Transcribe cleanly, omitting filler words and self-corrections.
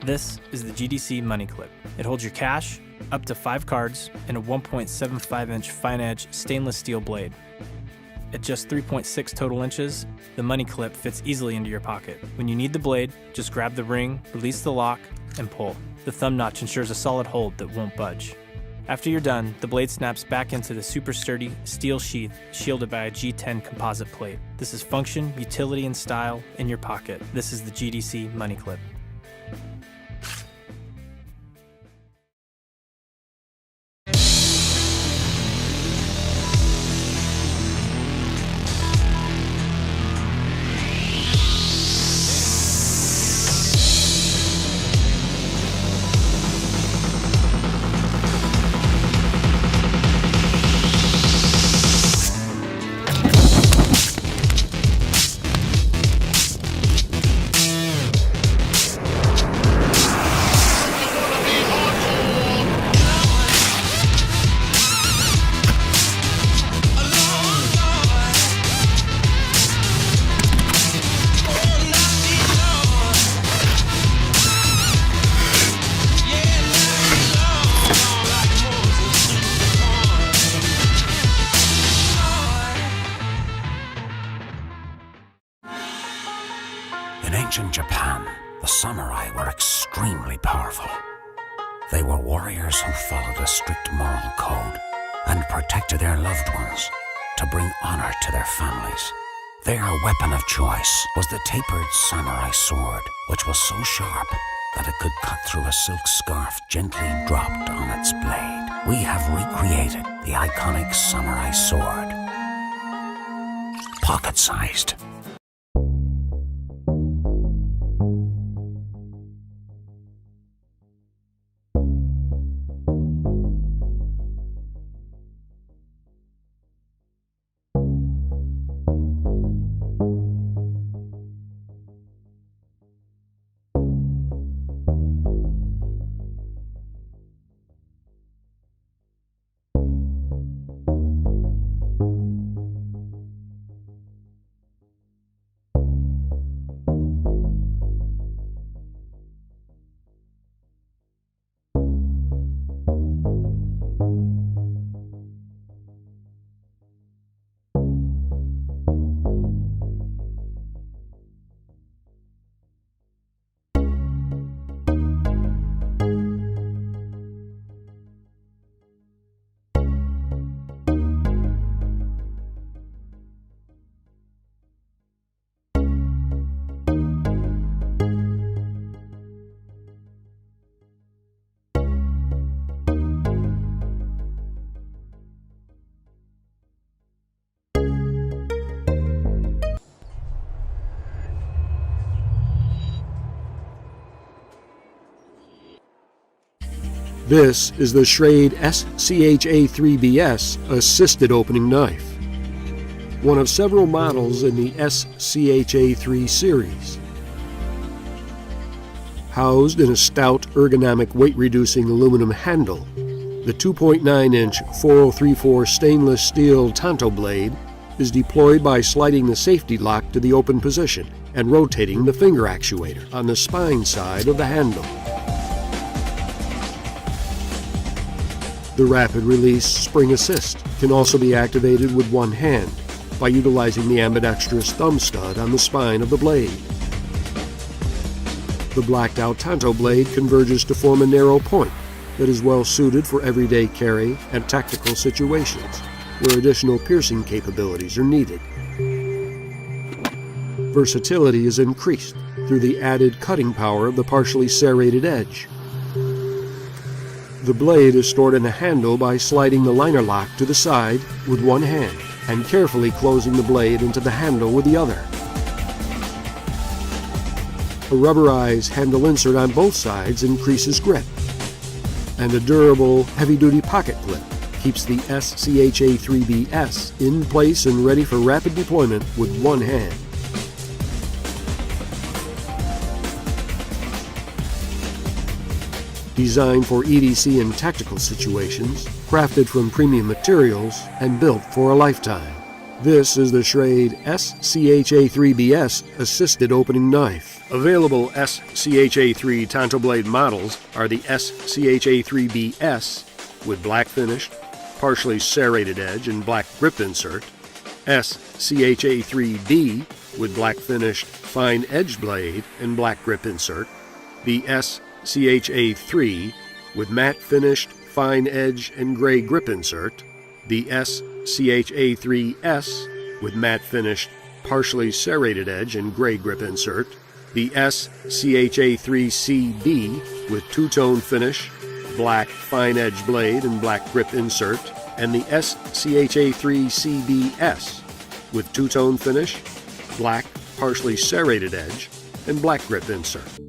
This is the GDC Money Clip. It holds your cash, up to 5 cards, and a 1.75-inch fine-edge stainless steel blade. At just 3.6 total inches, the Money Clip fits easily into your pocket. When you need the blade, just grab the ring, release the lock, and pull. The thumb notch ensures a solid hold that won't budge. After you're done, the blade snaps back into the super sturdy steel sheath shielded by a G10 composite plate. This is function, utility, and style in your pocket. This is the GDC Money Clip. In ancient Japan, the samurai were extremely powerful. They were warriors who followed a strict moral code and protected their loved ones to bring honor to their families. Their weapon of choice was the tapered samurai sword, which was so sharp that it could cut through a silk scarf gently dropped on its blade. We have recreated the iconic samurai sword, pocket-sized. This is the Schrade SCHA3BS assisted opening knife, one of several models in the SCHA3 series. Housed in a stout ergonomic weight-reducing aluminum handle, the 2.9-inch 4034 stainless steel Tanto blade is deployed by sliding the safety lock to the open position and rotating the finger actuator on the spine side of the handle. The rapid release spring assist can also be activated with one hand by utilizing the ambidextrous thumb stud on the spine of the blade. The blacked out Tanto blade converges to form a narrow point that is well suited for everyday carry and tactical situations where additional piercing capabilities are needed. Versatility is increased through the added cutting power of the partially serrated edge. The blade is stored in a handle by sliding the liner lock to the side with one hand and carefully closing the blade into the handle with the other. A rubberized handle insert on both sides increases grip, and a durable, heavy-duty pocket clip keeps the SCHA3BS in place and ready for rapid deployment with one hand. Designed for EDC and tactical situations, crafted from premium materials, and built for a lifetime. This is the Schrade SCHA3BS Assisted Opening Knife. Available SCHA3 Tonto blade models are the SCHA3BS with black finished, partially serrated edge and black grip insert, SCHA3B with black finished, fine edge blade and black grip insert, the SCHA3 with matte finished, fine edge and gray grip insert, the SCHA3S with matte finished, partially serrated edge and gray grip insert, the SCHA3CB with two-tone finish, black fine edge blade and black grip insert, and the SCHA3CBS with two-tone finish, black partially serrated edge, and black grip insert.